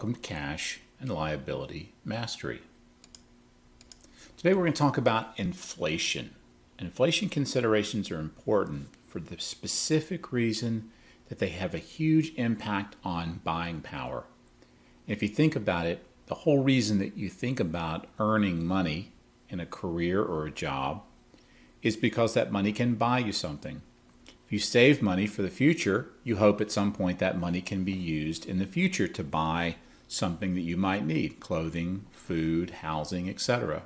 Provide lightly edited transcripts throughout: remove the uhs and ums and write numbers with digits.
welcome to Cash and Liability Mastery. Today we're going to talk about inflation. Inflation considerations are important for the specific reason that they have a huge impact on buying power. And if you think about it, the whole reason that you think about earning money in a career or a job is because that money can buy you something. If you save money for the future, you hope at some point that money can be used in the future to buy something that you might need, clothing, food, housing, etc.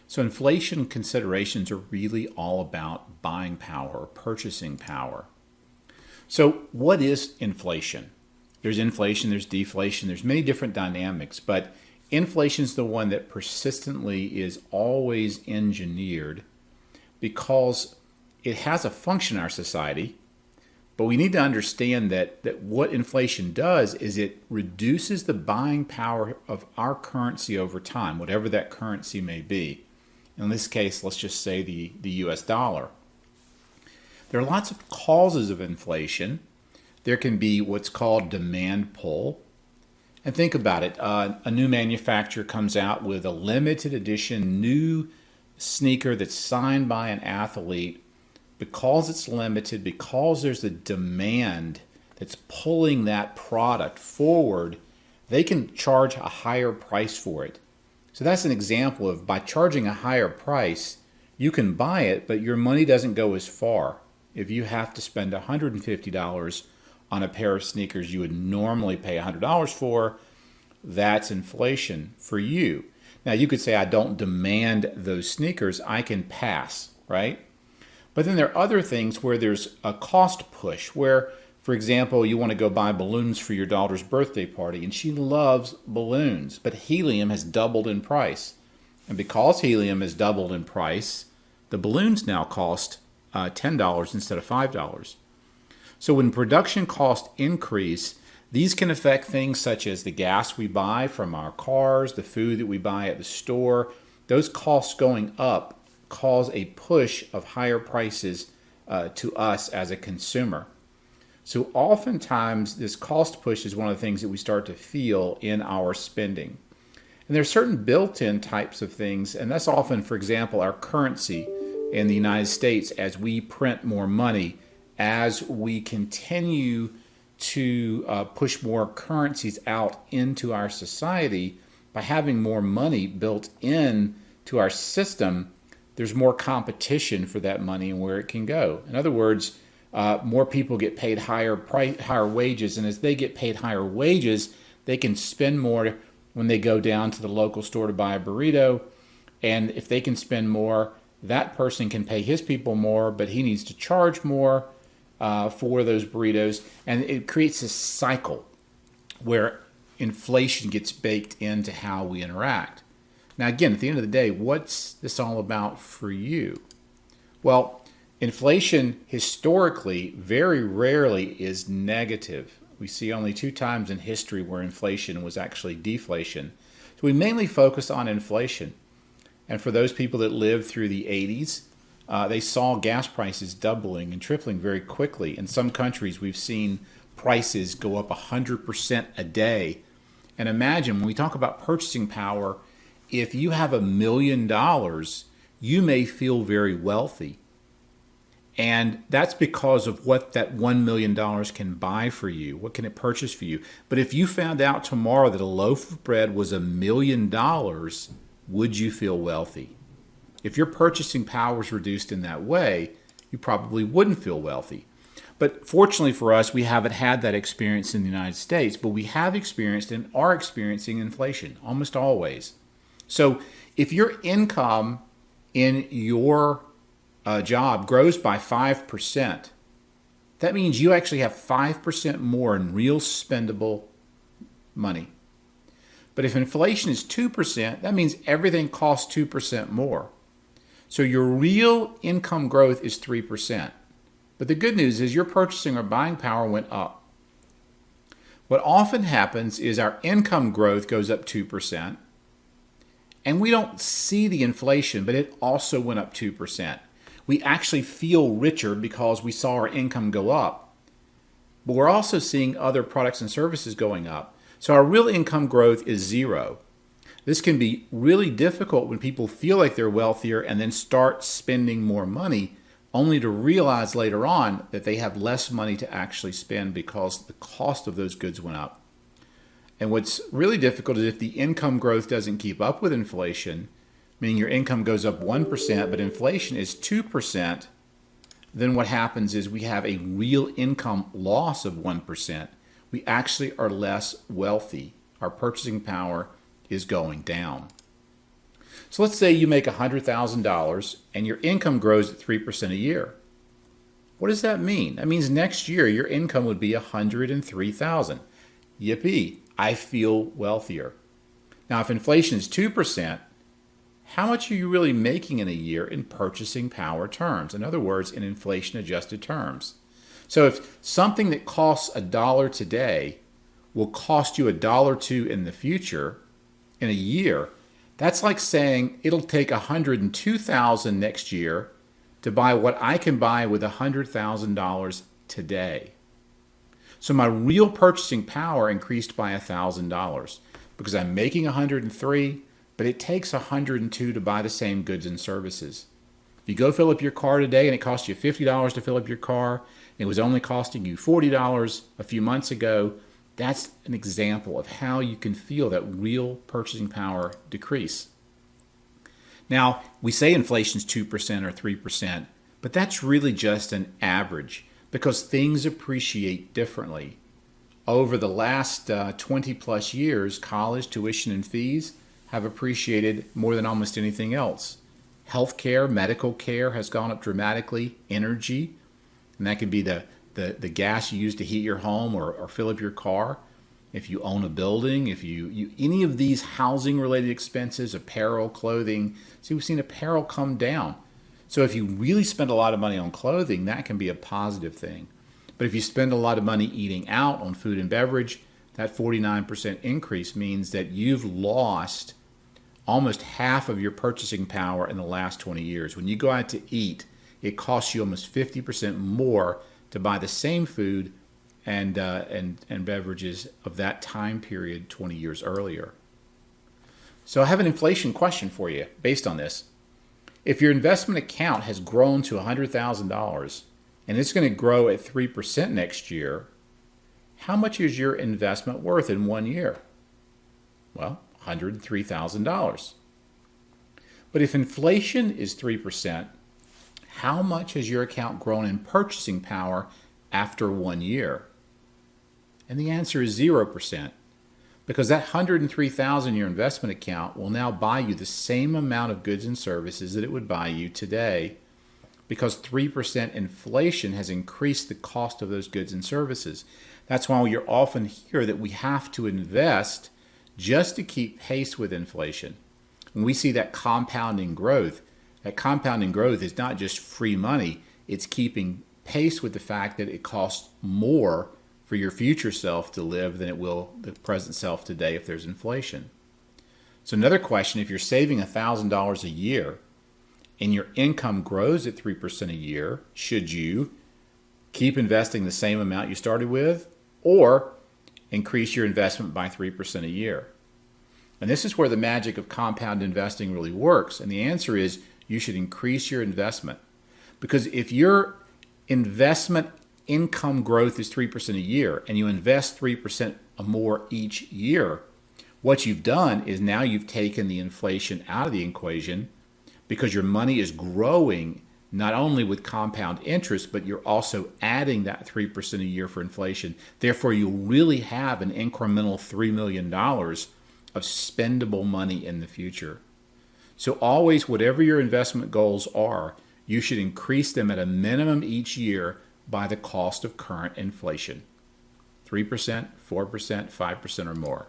So inflation considerations are really all about buying power or purchasing power. So what is inflation? There's inflation, there's deflation, there's many different dynamics, but inflation is the one that persistently is always engineered because it has a function in our society, but we need to understand that what inflation does is it reduces the buying power of our currency over time, whatever that currency may be. In this case, let's just say the US dollar. There are lots of causes of inflation. There can be what's called demand pull. And think about it. A new manufacturer comes out with a limited edition new sneaker that's signed by an athlete. Because it's limited, because there's a demand that's pulling that product forward, they can charge a higher price for it. So that's an example of by charging a higher price, you can buy it, but your money doesn't go as far. If you have to spend $150 on a pair of sneakers you would normally pay $100 for, that's inflation for you. Now you could say, I don't demand those sneakers, I can pass, right? But then there are other things where there's a cost push, where, for example, you want to go buy balloons for your daughter's birthday party, and she loves balloons, but helium has doubled in price. And because helium has doubled in price, the balloons now cost $10 instead of $5. So when production costs increase, these can affect things such as the gas we buy from our cars, the food that we buy at the store. Those costs going up cause a push of higher prices to us as a consumer. So oftentimes this cost push is one of the things that we start to feel in our spending. And there are certain built-in types of things, and that's often, for example, our currency in the United States as we print more money, as we continue to push more currencies out into our society by having more money built in to our system. There's more competition for that money and where it can go. In other words, more people get paid higher wages, and as they get paid higher wages, they can spend more when they go down to the local store to buy a burrito. And if they can spend more, that person can pay his people more, but he needs to charge more for those burritos. And it creates this cycle where inflation gets baked into how we interact. Now, again, at the end of the day, what's this all about for you? Well, inflation historically very rarely is negative. We see only 2 times in history where inflation was actually deflation. So we mainly focus on inflation. And for those people that lived through the 80s, they saw gas prices doubling and tripling very quickly. In some countries, we've seen prices go up 100% a day. And imagine, when we talk about purchasing power, if you have $1 million, you may feel very wealthy. And that's because of what that $1 million can buy for you. What can it purchase for you? But if you found out tomorrow that a loaf of bread was $1 million, would you feel wealthy? If your purchasing power is reduced in that way, you probably wouldn't feel wealthy. But fortunately for us, we haven't had that experience in the United States, but we have experienced and are experiencing inflation almost always. So if your income in your job grows by 5%, that means you actually have 5% more in real spendable money. But if inflation is 2%, that means everything costs 2% more. So your real income growth is 3%. But the good news is your purchasing or buying power went up. What often happens is our income growth goes up 2%. And we don't see the inflation, but it also went up 2%. We actually feel richer because we saw our income go up. But we're also seeing other products and services going up. So our real income growth is zero. This can be really difficult when people feel like they're wealthier and then start spending more money, only to realize later on that they have less money to actually spend because the cost of those goods went up. And what's really difficult is if the income growth doesn't keep up with inflation, meaning your income goes up 1%, but inflation is 2%, then what happens is we have a real income loss of 1%. We actually are less wealthy. Our purchasing power is going down. So let's say you make $100,000 and your income grows at 3% a year. What does that mean? That means next year your income would be $103,000. Yippee, I feel wealthier. Now if inflation is 2%, how much are you really making in a year in purchasing power terms? In other words, in inflation adjusted terms. So if something that costs $1 today will cost you $1.02 in the future, in a year, that's like saying it'll take $102,000 next year to buy what I can buy with $100,000 today. So my real purchasing power increased by $1,000 because I'm making $103,000, but it takes $102,000 to buy the same goods and services. If you go fill up your car today and it costs you $50 to fill up your car, and it was only costing you $40 a few months ago, that's an example of how you can feel that real purchasing power decrease. Now, we say inflation's 2% or 3%, but that's really just an average because things appreciate differently. Over the last 20 plus years, college tuition and fees have appreciated more than almost anything else. Healthcare, medical care has gone up dramatically. Energy, and that could be the gas you use to heat your home or fill up your car. If you own a building, if you any of these housing related expenses, apparel, clothing. See, we've seen apparel come down. So if you really spend a lot of money on clothing, that can be a positive thing. But if you spend a lot of money eating out on food and beverage, that 49% increase means that you've lost almost half of your purchasing power in the last 20 years. When you go out to eat, it costs you almost 50% more to buy the same food and beverages of that time period 20 years earlier. So I have an inflation question for you based on this. If your investment account has grown to $100,000 and it's going to grow at 3% next year, how much is your investment worth in 1 year? Well, $103,000. But if inflation is 3%, how much has your account grown in purchasing power after 1 year? And the answer is 0%, because that $103,000 in your investment account will now buy you the same amount of goods and services that it would buy you today, because 3% inflation has increased the cost of those goods and services. That's why you're often hear that we have to invest just to keep pace with inflation. When we see that compounding growth is not just free money, it's keeping pace with the fact that it costs more for your future self to live than it will the present self today if there's inflation. So another question, if you're saving $1,000 a year and your income grows at 3% a year, should you keep investing the same amount you started with or increase your investment by 3% a year? And this is where the magic of compound investing really works. And the answer is you should increase your investment. Because if your investment income growth is 3% a year and you invest 3% more each year, what you've done is now you've taken the inflation out of the equation because your money is growing not only with compound interest, but you're also adding that 3% a year for inflation. Therefore, you really have an incremental $3 million of spendable money in the future. So always, whatever your investment goals are, you should increase them at a minimum each year by the cost of current inflation. 3%, 4%, 5% or more.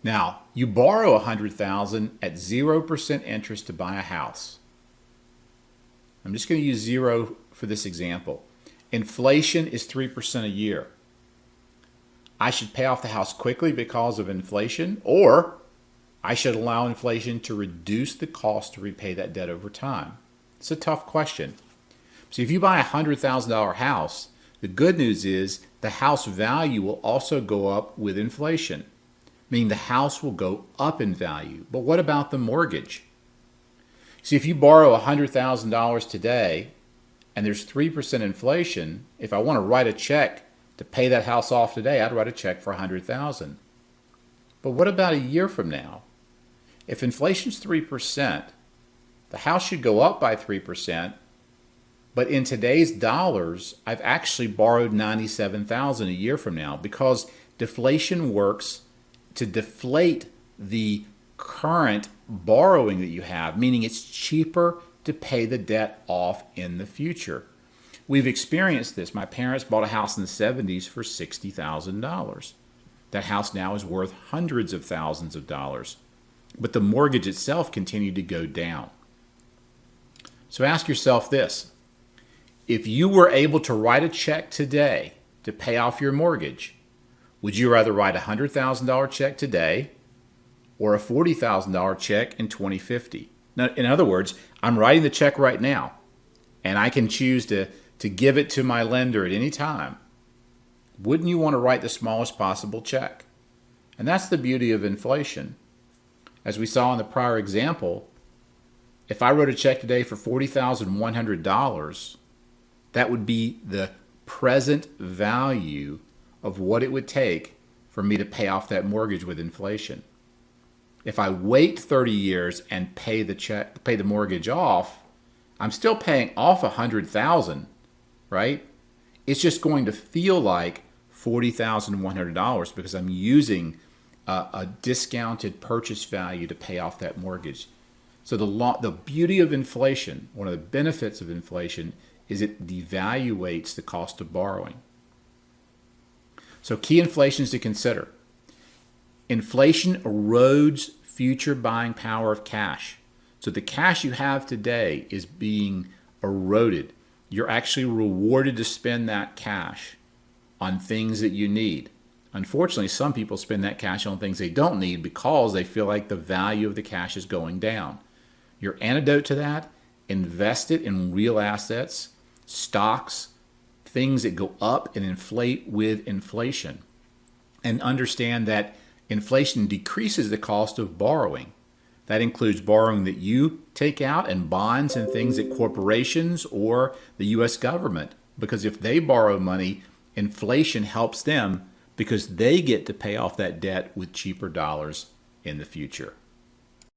Now, you borrow $100,000 at 0% interest to buy a house. I'm just going to use zero for this example. Inflation is 3% a year. I should pay off the house quickly because of inflation, or I should allow inflation to reduce the cost to repay that debt over time. It's a tough question. So if you buy a $100,000 house, The good news is the house value will also go up with inflation, meaning the house will go up in value. But what about the mortgage? See, if you borrow $100,000 today and there's 3% inflation, if I want to write a check to pay that house off today, I'd write a check for $100,000. But what about a year from now? If inflation's 3%, the house should go up by 3%, but in today's dollars, I've actually borrowed $97,000 a year from now because deflation works to deflate the current borrowing that you have, meaning it's cheaper to pay the debt off in the future. We've experienced this. My parents bought a house in the 70s for $60,000. That house now is worth hundreds of thousands of dollars, but the mortgage itself continued to go down. So ask yourself this: if you were able to write a check today to pay off your mortgage, would you rather write a $100,000 check today or a $40,000 check in 2050? Now, in other words, I'm writing the check right now, and I can choose to give it to my lender at any time. Wouldn't you want to write the smallest possible check? And that's the beauty of inflation. As we saw in the prior example, if I wrote a check today for $40,100, that would be the present value of what it would take for me to pay off that mortgage with inflation. If I wait 30 years and pay the mortgage off, I'm still paying off $100,000, right? It's just going to feel like $40,100 because I'm using a discounted purchase value to pay off that mortgage. So the beauty of inflation, one of the benefits of inflation, is it devaluates the cost of borrowing. So key inflations to consider. Inflation erodes future buying power of cash. So the cash you have today is being eroded. You're actually rewarded to spend that cash on things that you need. Unfortunately, some people spend that cash on things they don't need because they feel like the value of the cash is going down. Your antidote to that: invest it in real assets, stocks, things that go up and inflate with inflation. And understand that inflation decreases the cost of borrowing. That includes borrowing that you take out and bonds and things that corporations or the U.S. government. Because if they borrow money, inflation helps them because they get to pay off that debt with cheaper dollars in the future.